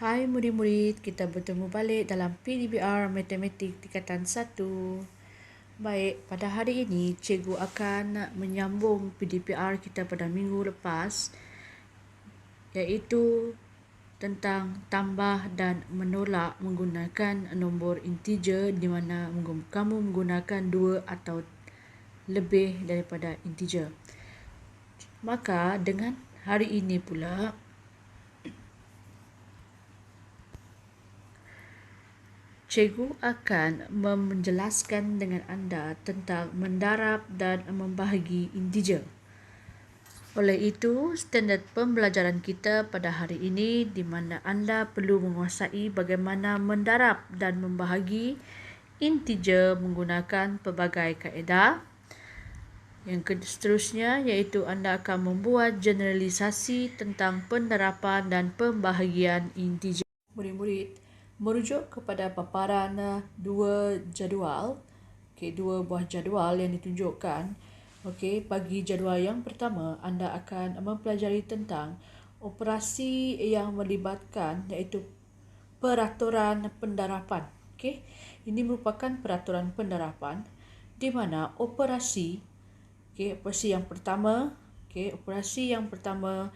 Hai murid-murid, kita bertemu balik dalam PDBR Matematik Tingkatan 1. Baik, pada hari ini cikgu akan menyambung PDBR kita pada minggu lepas, iaitu tentang tambah dan menolak menggunakan nombor integer di mana kamu menggunakan 2 atau lebih daripada integer. Maka dengan hari ini pula cikgu akan menjelaskan dengan anda tentang mendarab dan membahagi integer. Oleh itu, standard pembelajaran kita pada hari ini di mana anda perlu menguasai bagaimana mendarab dan membahagi integer menggunakan pelbagai kaedah. Yang seterusnya iaitu anda akan membuat generalisasi tentang pendarapan dan pembahagian integer. Murid-murid, merujuk kepada paparan dua jadual, dua buah jadual yang ditunjukkan. Bagi jadual yang pertama, anda akan mempelajari tentang operasi yang melibatkan iaitu peraturan pendarapan. Ini merupakan peraturan pendarapan di mana operasi yang pertama, operasi yang pertama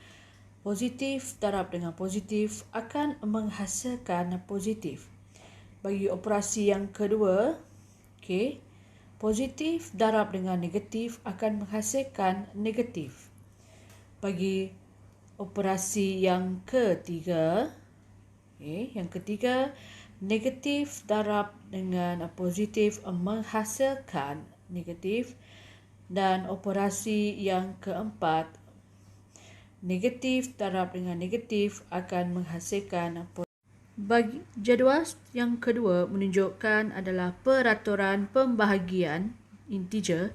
positif darab dengan positif akan menghasilkan positif. Bagi operasi yang kedua, positif darab dengan negatif akan menghasilkan negatif. Bagi operasi yang ketiga, negatif darab dengan positif menghasilkan negatif. Dan operasi yang keempat, negatif darab dengan negatif akan menghasilkan positif. Bagi jadual yang kedua menunjukkan adalah peraturan pembahagian integer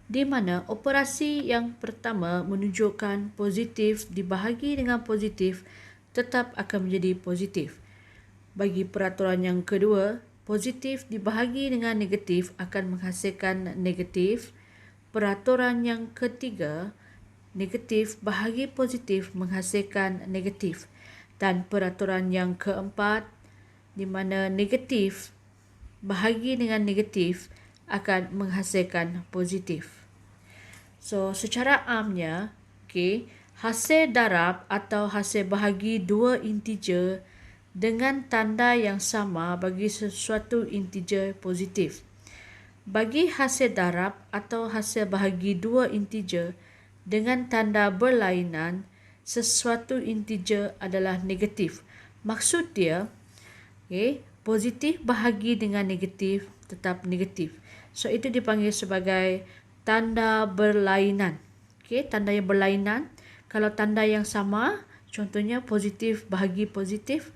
di mana operasi yang pertama menunjukkan positif dibahagi dengan positif tetap akan menjadi positif. Bagi peraturan yang kedua, positif dibahagi dengan negatif akan menghasilkan negatif. Peraturan yang ketiga, negatif bahagi positif menghasilkan negatif. Dan peraturan yang keempat, di mana negatif bahagi dengan negatif akan menghasilkan positif. So, secara amnya, hasil darab atau hasil bahagi dua integer dengan tanda yang sama bagi sesuatu integer positif. Bagi hasil darab atau hasil bahagi dua integer dengan tanda berlainan, sesuatu integer adalah negatif. Maksud dia, positif bahagi dengan negatif tetap negatif. So, itu dipanggil sebagai tanda berlainan. Tanda yang berlainan. Kalau tanda yang sama, contohnya positif bahagi positif,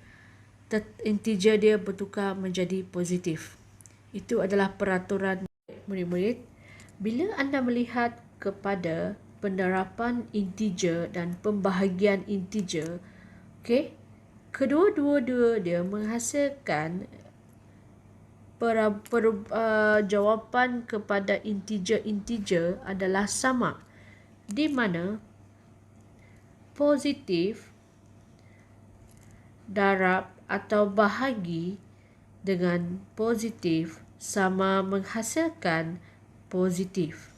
integer dia bertukar menjadi positif. Itu adalah peraturan. Murid-murid, bila anda melihat kepada pendarapan integer dan pembahagian integer, kedua-dua dia menghasilkan jawapan kepada integer adalah sama, di mana positif darab atau bahagi dengan positif sama menghasilkan positif.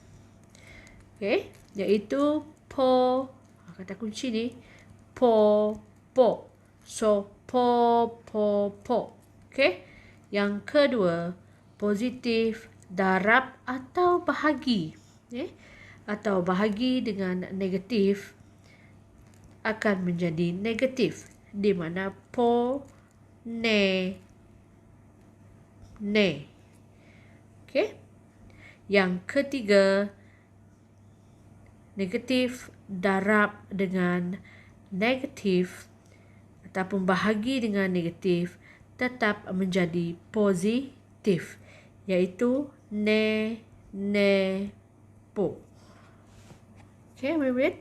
Iaitu kata kunci ni po. So po. Yang kedua, positif darab atau bahagi. Atau bahagi dengan negatif akan menjadi negatif, di mana po ne. Yang ketiga, negatif darab dengan negatif ataupun bahagi dengan negatif tetap menjadi positif, iaitu po. Murid-murid.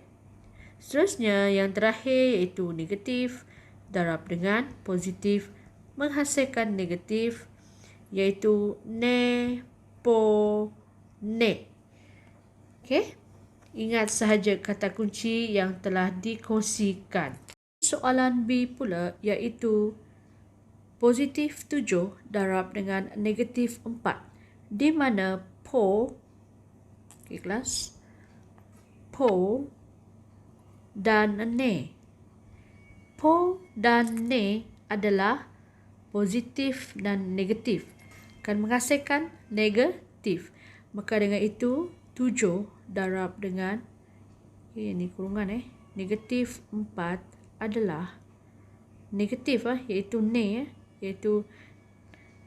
Seterusnya yang terakhir iaitu negatif darab dengan positif menghasilkan negatif, iaitu po ne. Ingat sahaja kata kunci yang telah dikongsikan. soalan B pula, iaitu positif 7 darab dengan negatif 4, di mana Po, kelas, Po dan Ne. Po dan Ne adalah positif dan negatif, akan menghasilkan negatif. Maka dengan itu 7 darab dengan ini kurungan negatif 4 adalah negatif iaitu Ne, iaitu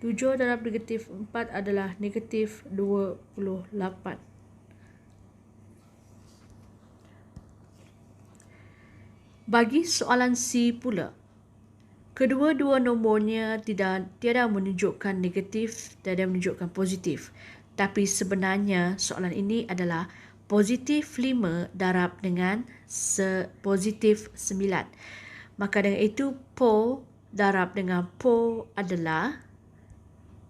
7 darab negatif 4 adalah negatif 28. Bagi soalan C pula, kedua-dua nombornya tiada menunjukkan negatif, tiada menunjukkan positif. Tapi sebenarnya soalan ini adalah positif 5 darab dengan positif 9. Maka dengan itu Po darab dengan Po adalah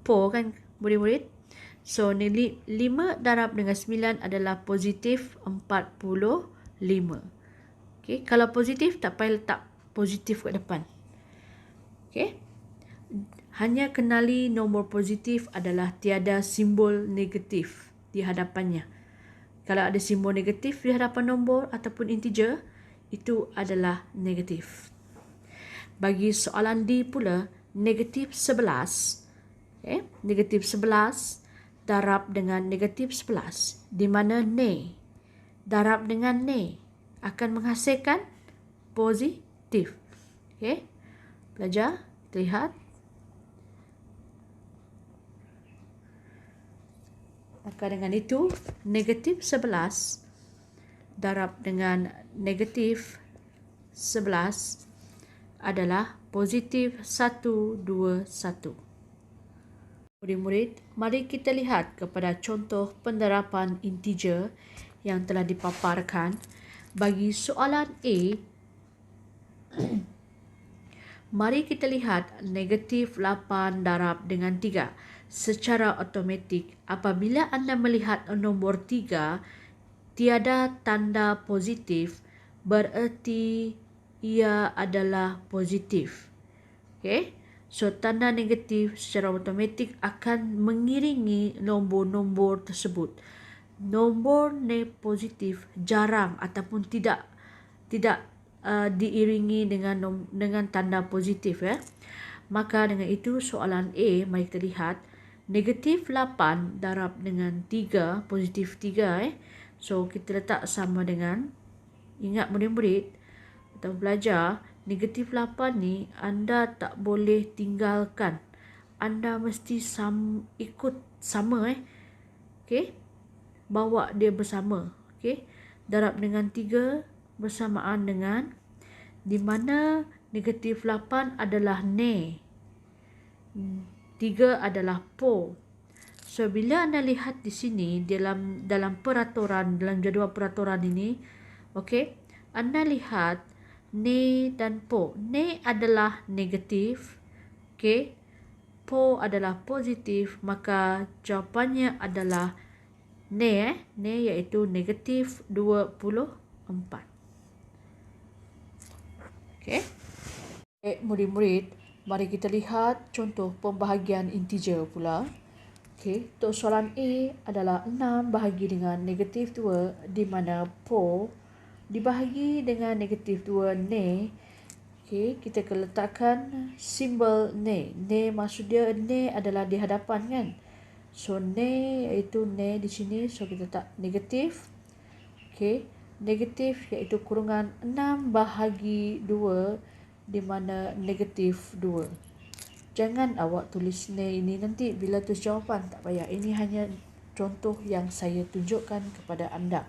Po kan murid-murid. So 5 darab dengan 9 adalah positif 45. Okay, kalau positif tak payah letak positif kat depan. Okay. Hanya kenali nombor positif adalah tiada simbol negatif di hadapannya. Kalau ada simbol negatif di hadapan nombor ataupun integer, itu adalah negatif. Bagi soalan D pula, negatif 11. Negatif 11 darab dengan negatif 11, di mana Ne darab dengan Ne akan menghasilkan positif. Pelajar, kita lihat. Maka dengan itu, negatif 11 darab dengan negatif 11 adalah positif 121. Murid-murid, mari kita lihat kepada contoh penerapan integer yang telah dipaparkan. Bagi soalan A, mari kita lihat negatif 8 darab dengan 3. Secara automatik, apabila anda melihat nombor 3 tiada tanda positif, bererti ia adalah positif. So tanda negatif secara automatik akan mengiringi nombor-nombor tersebut. Nombor positif jarang ataupun tidak diiringi dengan tanda positif. Maka dengan itu soalan A, mari kita lihat negatif 8 darab dengan 3, positif 3. So kita letak sama dengan, ingat murid-murid atau belajar, negatif 8 ni anda tak boleh tinggalkan. Anda mesti ikut sama. Bawa dia bersama. Darab dengan 3 bersamaan dengan, di mana negatif 8 adalah Ne, 3 adalah Po. So bila anda lihat di sini dalam peraturan, dalam jadual peraturan ini, anda lihat Ne dan Po. Ne adalah negatif, Po adalah positif, maka jawapannya adalah Ne iaitu negatif 24. Murid-murid, mari kita lihat contoh pembahagian integer pula. Untuk soalan A adalah 6 bahagi dengan negatif 2, di mana Po dibahagi dengan negatif 2 Ne. Kita akan letakkan simbol Ne. Ne maksud dia, Ne adalah di hadapan kan. So Ne iaitu Ne di sini, so kita letak negatif. Negatif iaitu kurungan 6 bahagi 2, di mana negatif 2. Jangan awak tulis Ne ini nanti bila tulis jawapan, tak payah. Ini hanya contoh yang saya tunjukkan kepada anda.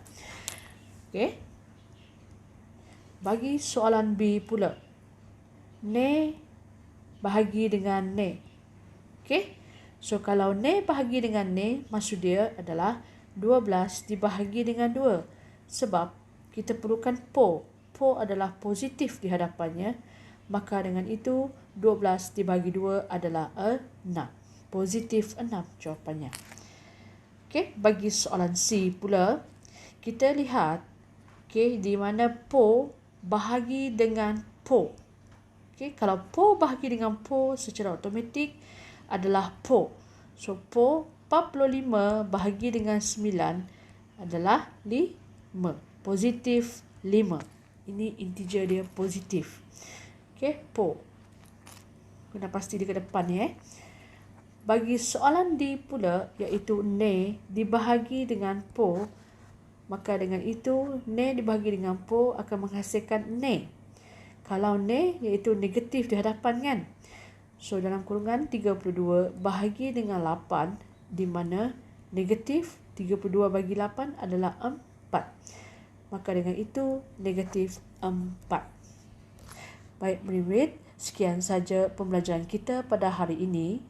Bagi soalan B pula, Ne bahagi dengan Ne. So kalau Ne bahagi dengan Ne, maksud dia adalah 12 dibahagi dengan 2. Sebab kita perlukan Po. Po adalah positif di hadapannya. Maka dengan itu 12 dibagi 2 adalah 6. Positif 6 jawapannya. Bagi soalan C pula, kita lihat di mana Po bahagi dengan po. Okay, kalau po bahagi dengan po secara automatik adalah po. So, po 45 bahagi dengan 9 adalah 5. Positif 5. Ini integer dia positif. Okay, po. Kena pasti dia ke depan ni. Bagi soalan D pula, iaitu ne dibahagi dengan po, maka dengan itu ne dibahagi dengan po akan menghasilkan ne. Kalau ne iaitu negatif di hadapan kan. So dalam kurungan 32 bahagi dengan 8, di mana negatif 32 bagi 8 adalah 4. Maka dengan itu negatif 4. Baik murid-murid, sekian saja pembelajaran kita pada hari ini.